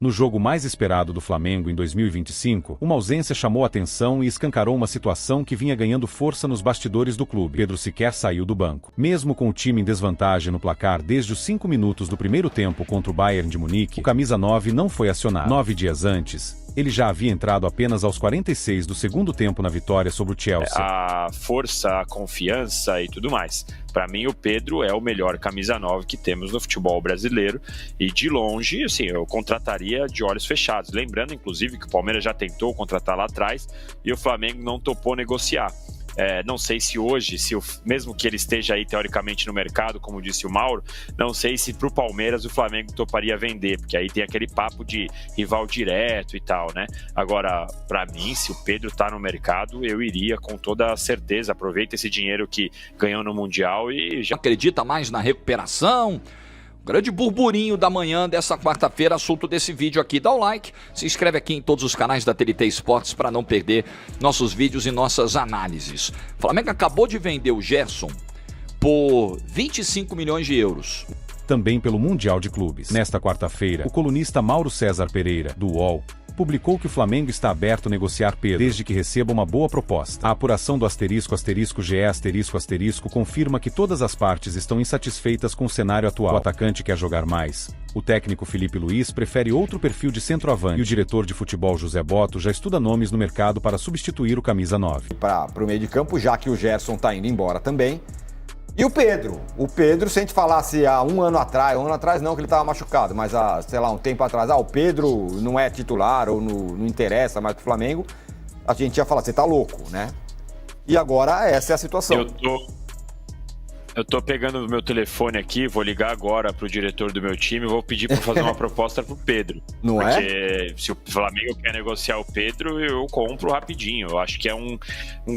No jogo mais esperado do Flamengo em 2025, uma ausência chamou a atenção e escancarou uma situação que vinha ganhando força nos bastidores do clube. Pedro sequer saiu do banco. Mesmo com o time em desvantagem no placar desde os 5 minutos do primeiro tempo contra o Bayern de Munique, o camisa 9 não foi acionado. 9 dias antes, ele já havia entrado apenas aos 46 do segundo tempo na vitória sobre o Chelsea. A força, a confiança e tudo mais. Para mim, o Pedro é o melhor camisa 9 que temos no futebol brasileiro. E de longe, assim, eu contrataria de olhos fechados. Lembrando, inclusive, que o Palmeiras já tentou contratar lá atrás e o Flamengo não topou negociar. Não sei se hoje, mesmo que ele esteja aí teoricamente no mercado, como disse o Mauro, não sei se para o Palmeiras o Flamengo toparia vender, porque aí tem aquele papo de rival direto e tal, né? Agora, para mim, se o Pedro está no mercado, eu iria com toda certeza. Aproveita esse dinheiro que ganhou no Mundial e já... Acredita mais na recuperação? Grande burburinho da manhã dessa quarta-feira, assunto desse vídeo aqui. Dá o like, se inscreve aqui em todos os canais da TNT Esportes para não perder nossos vídeos e nossas análises. O Flamengo acabou de vender o Gerson por 25 milhões de euros. Também pelo Mundial de Clubes. Nesta quarta-feira, o colunista Mauro César Pereira, do UOL, publicou que o Flamengo está aberto a negociar Pedro, desde que receba uma boa proposta. A apuração do **GE** confirma que todas as partes estão insatisfeitas com o cenário atual. O atacante quer jogar mais. O técnico Felipe Luiz prefere outro perfil de centroavante e o diretor de futebol José Botto já estuda nomes no mercado para substituir o camisa 9. Para o meio de campo, já que o Gerson está indo embora também. E o Pedro? O Pedro, se a gente falasse há um ano atrás não, que ele estava machucado, mas há, sei lá, um tempo atrás, o Pedro não é titular ou não interessa mais pro Flamengo, a gente ia falar, você tá louco, né? E agora essa é a situação. Eu tô pegando o meu telefone aqui, vou ligar agora pro diretor do meu time e vou pedir para fazer uma proposta pro Pedro. Não porque se o Flamengo quer negociar o Pedro, eu compro rapidinho. Eu acho que é um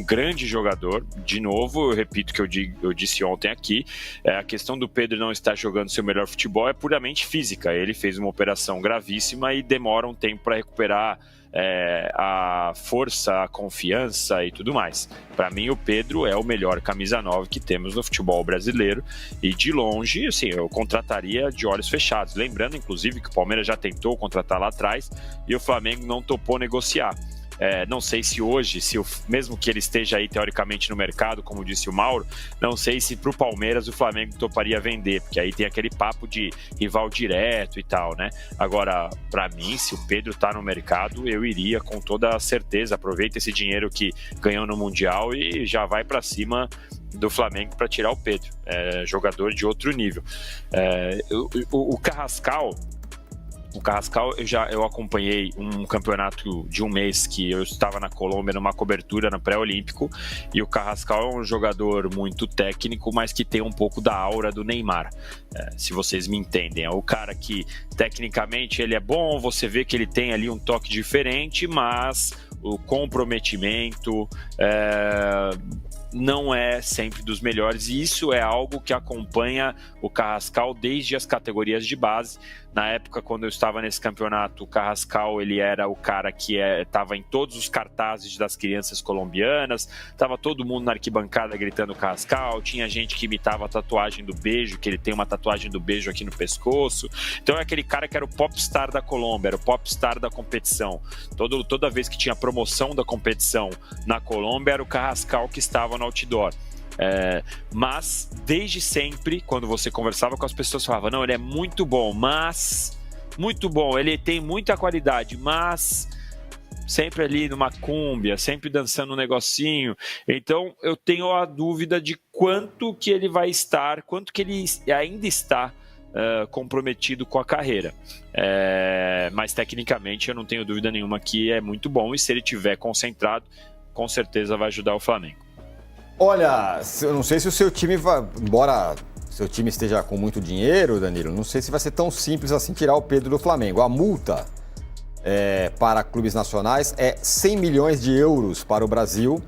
grande jogador. De novo, eu repito o que eu disse ontem aqui, a questão do Pedro não estar jogando seu melhor futebol é puramente física. Ele fez uma operação gravíssima e demora um tempo para recuperar a força, a confiança e tudo mais. Para mim, o Pedro é o melhor camisa 9 que temos no futebol brasileiro e de longe, assim, eu contrataria de olhos fechados. Lembrando, inclusive, que o Palmeiras já tentou contratar lá atrás e o Flamengo não topou negociar. Não sei se hoje, mesmo que ele esteja aí teoricamente no mercado, como disse o Mauro, não sei se para o Palmeiras o Flamengo toparia vender, porque aí tem aquele papo de rival direto e tal, né? Agora, para mim, se o Pedro está no mercado, eu iria com toda certeza. Aproveita esse dinheiro que ganhou no Mundial e já vai para cima do Flamengo para tirar o Pedro. Jogador de outro nível. O Carrascal, eu acompanhei um campeonato de um mês que eu estava na Colômbia numa cobertura no pré-olímpico, e o Carrascal é um jogador muito técnico, mas que tem um pouco da aura do Neymar, se vocês me entendem. É o cara que tecnicamente ele é bom, você vê que ele tem ali um toque diferente, mas o comprometimento não é sempre dos melhores, e isso é algo que acompanha o Carrascal desde as categorias de base. Na época, quando eu estava nesse campeonato, o Carrascal ele era o cara que estava em todos os cartazes das crianças colombianas, estava todo mundo na arquibancada gritando Carrascal, tinha gente que imitava a tatuagem do beijo, que ele tem uma tatuagem do beijo aqui no pescoço. Então é aquele cara que era o popstar da Colômbia, era o popstar da competição. Toda vez que tinha promoção da competição na Colômbia, era o Carrascal que estava no outdoor. Mas desde sempre, quando você conversava com as pessoas, falava, não, ele é muito bom, ele tem muita qualidade, mas sempre ali numa cúmbia, sempre dançando um negocinho. Então eu tenho a dúvida de quanto que ele vai estar, quanto que ele ainda está comprometido com a carreira, mas tecnicamente eu não tenho dúvida nenhuma que é muito bom, e se ele estiver concentrado, com certeza vai ajudar o Flamengo. Olha, eu não sei se o seu time vai, embora seu time esteja com muito dinheiro, Danilo, não sei se vai ser tão simples assim tirar o Pedro do Flamengo. A multa para clubes nacionais é 100 milhões de euros para o Brasil,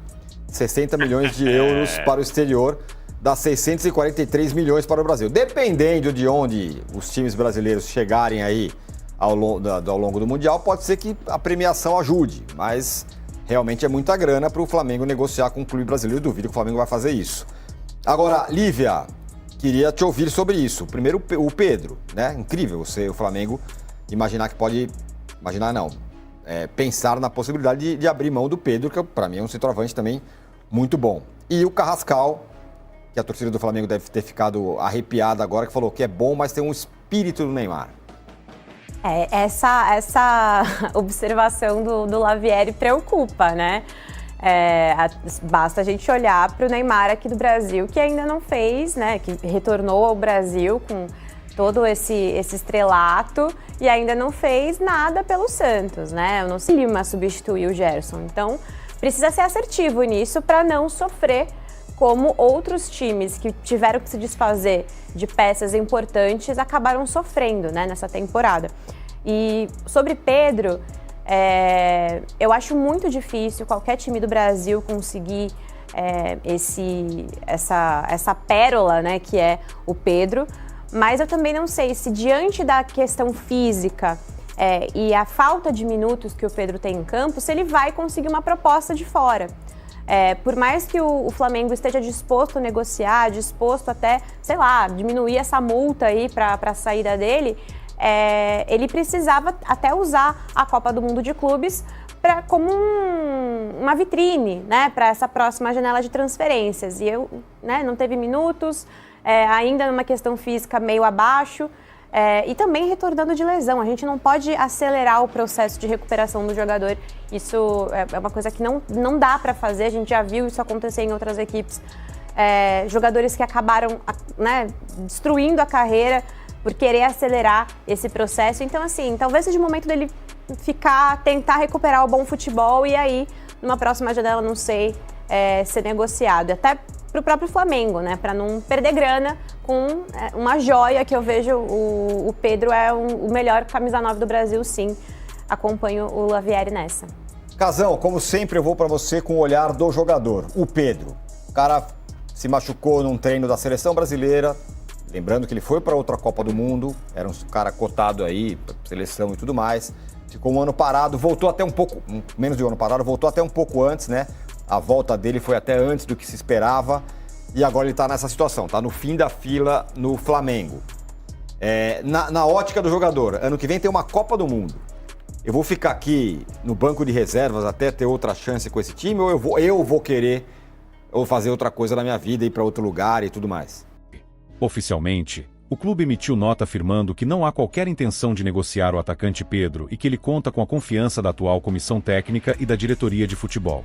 60 milhões de euros para o exterior, dá 643 milhões para o Brasil. Dependendo de onde os times brasileiros chegarem aí ao longo do Mundial, pode ser que a premiação ajude, mas realmente é muita grana para o Flamengo negociar com o clube brasileiro. Eu duvido que o Flamengo vai fazer isso. Agora, Lívia, queria te ouvir sobre isso. Primeiro, o Pedro, né? Incrível o Flamengo imaginar que pode imaginar não, pensar na possibilidade de abrir mão do Pedro, que para mim é um centroavante também muito bom. E o Carrascal, que a torcida do Flamengo deve ter ficado arrepiada agora, que falou que é bom, mas tem um espírito do Neymar. Essa observação do Lavieri preocupa, né? Basta a gente olhar para o Neymar aqui do Brasil, que ainda não fez, né? Que retornou ao Brasil com todo esse estrelato e ainda não fez nada pelo Santos, né? Eu não sei Lima substituir o Gerson. Então, precisa ser assertivo nisso para não sofrer como outros times que tiveram que se desfazer de peças importantes acabaram sofrendo, né, nessa temporada. E sobre Pedro, eu acho muito difícil qualquer time do Brasil conseguir essa pérola, né, que é o Pedro, mas eu também não sei se diante da questão física e a falta de minutos que o Pedro tem em campo, se ele vai conseguir uma proposta de fora. Por mais que o Flamengo esteja disposto a negociar, disposto até, sei lá, diminuir essa multa aí para a saída dele, ele precisava até usar a Copa do Mundo de Clubes como uma vitrine, né, para essa próxima janela de transferências. E não teve minutos, ainda numa questão física meio abaixo. E também retornando de lesão. A gente não pode acelerar o processo de recuperação do jogador. Isso é uma coisa que não dá para fazer. A gente já viu isso acontecer em outras equipes. Jogadores que acabaram, né, destruindo a carreira por querer acelerar esse processo. Então, assim, talvez seja o momento dele tentar recuperar o bom futebol e aí, numa próxima janela, não sei, ser negociado. Até para o próprio Flamengo, né? Para não perder grana com uma joia que eu vejo. O Pedro é o melhor camisa 9 do Brasil, sim. Acompanho o Lavieri nessa. Casão, como sempre, eu vou para você com o olhar do jogador. O Pedro, o cara se machucou num treino da seleção brasileira. Lembrando que ele foi para outra Copa do Mundo, era um cara cotado aí, seleção e tudo mais. Ficou um ano parado, voltou até um pouco, menos de um ano parado, voltou até um pouco antes, né? A volta dele foi até antes do que se esperava e agora ele está nessa situação, está no fim da fila no Flamengo. Na ótica do jogador, ano que vem tem uma Copa do Mundo. Eu vou ficar aqui no banco de reservas até ter outra chance com esse time ou eu vou querer fazer outra coisa na minha vida, ir para outro lugar e tudo mais? Oficialmente, o clube emitiu nota afirmando que não há qualquer intenção de negociar o atacante Pedro e que ele conta com a confiança da atual comissão técnica e da diretoria de futebol.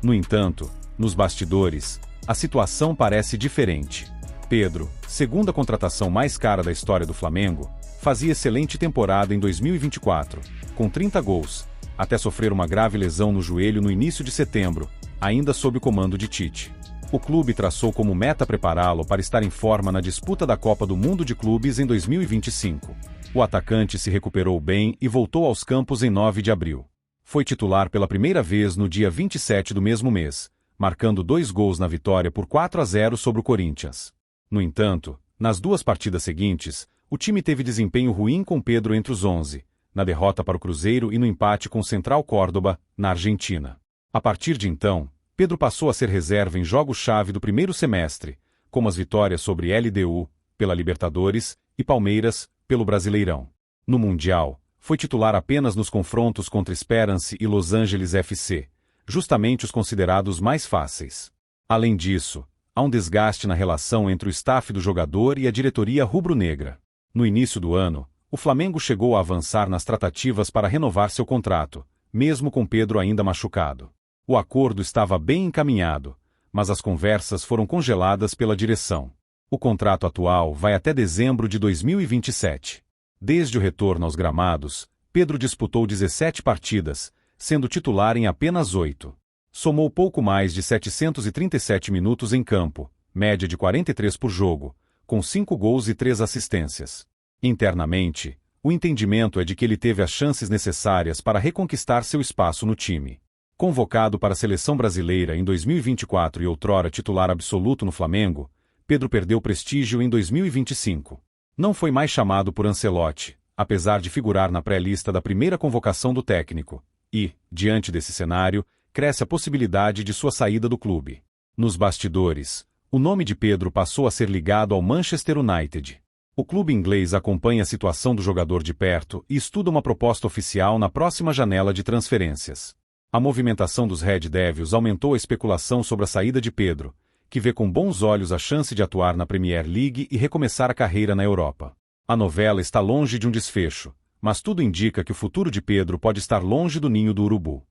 No entanto, nos bastidores, a situação parece diferente. Pedro, segunda contratação mais cara da história do Flamengo, fazia excelente temporada em 2024, com 30 gols, até sofrer uma grave lesão no joelho no início de setembro, ainda sob o comando de Tite. O clube traçou como meta prepará-lo para estar em forma na disputa da Copa do Mundo de Clubes em 2025. O atacante se recuperou bem e voltou aos campos em 9 de abril. Foi titular pela primeira vez no dia 27 do mesmo mês, marcando 2 gols na vitória por 4-0 sobre o Corinthians. No entanto, nas 2 partidas seguintes, o time teve desempenho ruim com Pedro entre os 11, na derrota para o Cruzeiro e no empate com o Central Córdoba, na Argentina. A partir de então, Pedro passou a ser reserva em jogos-chave do primeiro semestre, como as vitórias sobre LDU, pela Libertadores, e Palmeiras, pelo Brasileirão. No Mundial, foi titular apenas nos confrontos contra Esperance e Los Angeles FC, justamente os considerados mais fáceis. Além disso, há um desgaste na relação entre o staff do jogador e a diretoria rubro-negra. No início do ano, o Flamengo chegou a avançar nas tratativas para renovar seu contrato, mesmo com Pedro ainda machucado. O acordo estava bem encaminhado, mas as conversas foram congeladas pela direção. O contrato atual vai até dezembro de 2027. Desde o retorno aos gramados, Pedro disputou 17 partidas, sendo titular em apenas 8. Somou pouco mais de 737 minutos em campo, média de 43 por jogo, com 5 gols e 3 assistências. Internamente, o entendimento é de que ele teve as chances necessárias para reconquistar seu espaço no time. Convocado para a seleção brasileira em 2024 e outrora titular absoluto no Flamengo, Pedro perdeu prestígio em 2025. Não foi mais chamado por Ancelotti, apesar de figurar na pré-lista da primeira convocação do técnico, e, diante desse cenário, cresce a possibilidade de sua saída do clube. Nos bastidores, o nome de Pedro passou a ser ligado ao Manchester United. O clube inglês acompanha a situação do jogador de perto e estuda uma proposta oficial na próxima janela de transferências. A movimentação dos Red Devils aumentou a especulação sobre a saída de Pedro, que vê com bons olhos a chance de atuar na Premier League e recomeçar a carreira na Europa. A novela está longe de um desfecho, mas tudo indica que o futuro de Pedro pode estar longe do ninho do urubu.